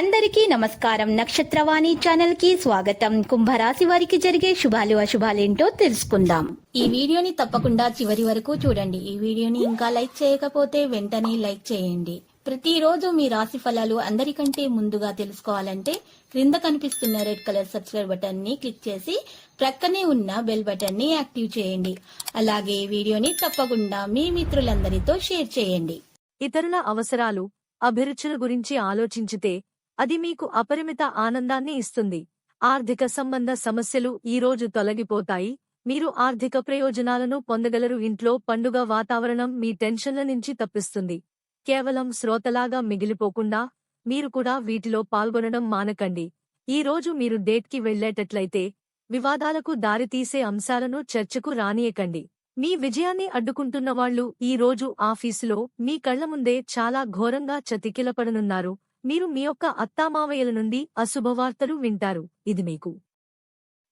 అందరికీ నమస్కారం. నక్షత్రవాణి ఛానల్ కి స్వాగతం. కుంభరాశి వారికి జరిగే శుభాలు అశుభాలేంటో తెలుసుకుందాం. ఈ వీడియోని తప్పకుండా చివరి వరకు చూడండి. ఈ వీడియోని ఇంకా లైక్ చేయకపోతే వెంటనే లైక్ చేయండి. ప్రతిరోజు మీ రాశి ఫలాలు అందరికంటే ముందుగా తెలుసుకోవాలంటే క్రింద కనిపిస్తున్న రెడ్ కలర్ సబ్స్క్రైబ్ బటన్ ని క్లిక్ చేసి ప్రక్కనే ఉన్న బెల్ బటన్ ని యాక్టివ్ చేయండి. అలాగే వీడియోని తప్పకుండా మీ మిత్రులందరితో షేర్ చేయండి. ఇతరుల అవసరాలు, అభిరుచుల గురించి ఆలోచించితే అది మీకు అపరిమిత ఆనందాన్ని ఇస్తుంది. ఆర్థిక సంబంధ సమస్యలు ఈ రోజు తొలగిపోతాయి. మీరు ఆర్థిక ప్రయోజనాలను పొందగలరు. ఇంట్లో పండుగ వాతావరణం మీ టెన్షన్ల నుంచి తప్పిస్తుంది. కేవలం శ్రోతలాగా మిగిలిపోకుండా మీరు కూడా వీటిలో పాల్గొనడం మానకండి. ఈ రోజు మీరు డేట్కి వెళ్లేటట్లయితే వివాదాలకు దారితీసే అంశాలను చర్చకు రానియకండి. మీ విజయాన్ని అడ్డుకుంటున్న వాళ్లు ఈ రోజు ఆఫీసులో మీ కళ్ల ముందే చాలా ఘోరంగా చతికిలపడనున్నారు. మీరు మీ యొక్క అత్తామావయ్యల నుండి అశుభవార్తలు వింటారు. ఇది మీకు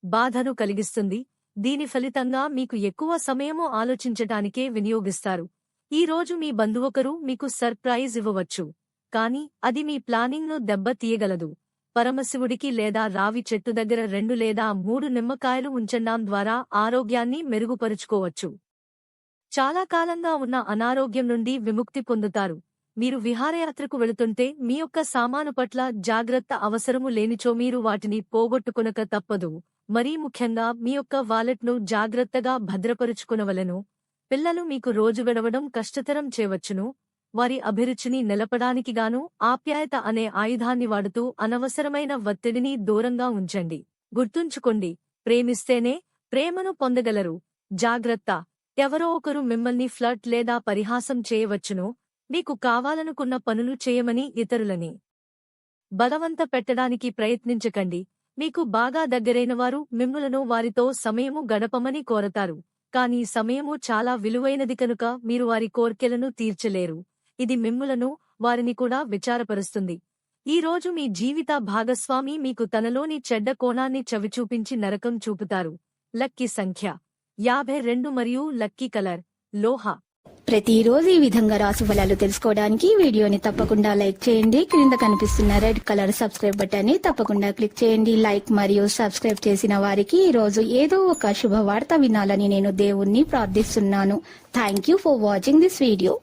బాధను కలిగిస్తుంది. దీని ఫలితంగా మీకు ఎక్కువ సమయము ఆలోచించటానికే వినియోగిస్తారు. ఈ రోజు మీ బంధువొకరు మీకు సర్ప్రైజ్ ఇవ్వవచ్చు, కానీ అది మీ ప్లానింగ్ను దెబ్బతీయగలదు. పరమశివుడికి లేదా రావి చెట్టు దగ్గర 2 లేదా 3 నిమ్మకాయలు ఉంచడం ద్వారా ఆరోగ్యాన్ని మెరుగుపరుచుకోవచ్చు. చాలా కాలంగా ఉన్న అనారోగ్యం నుండి విముక్తి పొందుతారు. మీరు విహారయాత్రకు వెళుతుంటే మీ యొక్క సామాను పట్ల జాగ్రత్త అవసరము లేనిచో మీరు వాటిని పోగొట్టుకొనక తప్పదు. మరీ ముఖ్యంగా మీ యొక్క వాలెట్ను జాగ్రత్తగా భద్రపరుచుకునవలెను. పిల్లలు మీకు రోజు గడవడం కష్టతరం చేయవచ్చును. వారి అభిరుచిని నిలపడానికిగాను ఆప్యాయత అనే ఆయుధాన్ని వాడుతూ అనవసరమైన ఒత్తిడిని దూరంగా ఉంచండి. గుర్తుంచుకోండి, ప్రేమిస్తేనే ప్రేమను పొందగలరు. జాగ్రత్త, ఎవరో ఒకరు మిమ్మల్ని ఫ్లర్ట్ లేదా పరిహాసం చేయవచ్చును. మీకు కావాలనుకున్న పనులు చేయమని ఇతరులని బలవంత పెట్టడానికి ప్రయత్నించకండి. మీకు బాగా దగ్గరైనవారు మిమ్ములను వారితో సమయము గడపమని కోరతారు, కానీ సమయము చాలా విలువైనది కనుక మీరు వారి కోర్కెలను తీర్చలేరు. ఇది మిమ్ములను, వారిని కూడా విచారపరుస్తుంది. ఈ రోజు మీ జీవిత భాగస్వామి మీకు తనలోని చెడ్డ కోణాన్ని చవిచూపించి నరకం చూపుతారు. లక్కీ సంఖ్య 52 మరియు లక్కీ కలర్ లోహ. ప్రతిరోజు ఈ విధంగా రాశి ఫలాలు తెలుసుకోవడానికి వీడియోని తప్పకుండా లైక్ చేయండి. క్రింద కనిపిస్తున్న రెడ్ కలర్ సబ్స్క్రైబ్ బటన్ ని తప్పకుండా క్లిక్ చేయండి. లైక్ మరియు సబ్స్క్రైబ్ చేసిన వారికి ఈ రోజు ఏదో ఒక శుభవార్త వినాలని నేను దేవుణ్ణి ప్రార్థిస్తున్నాను. Thank you for watching this video.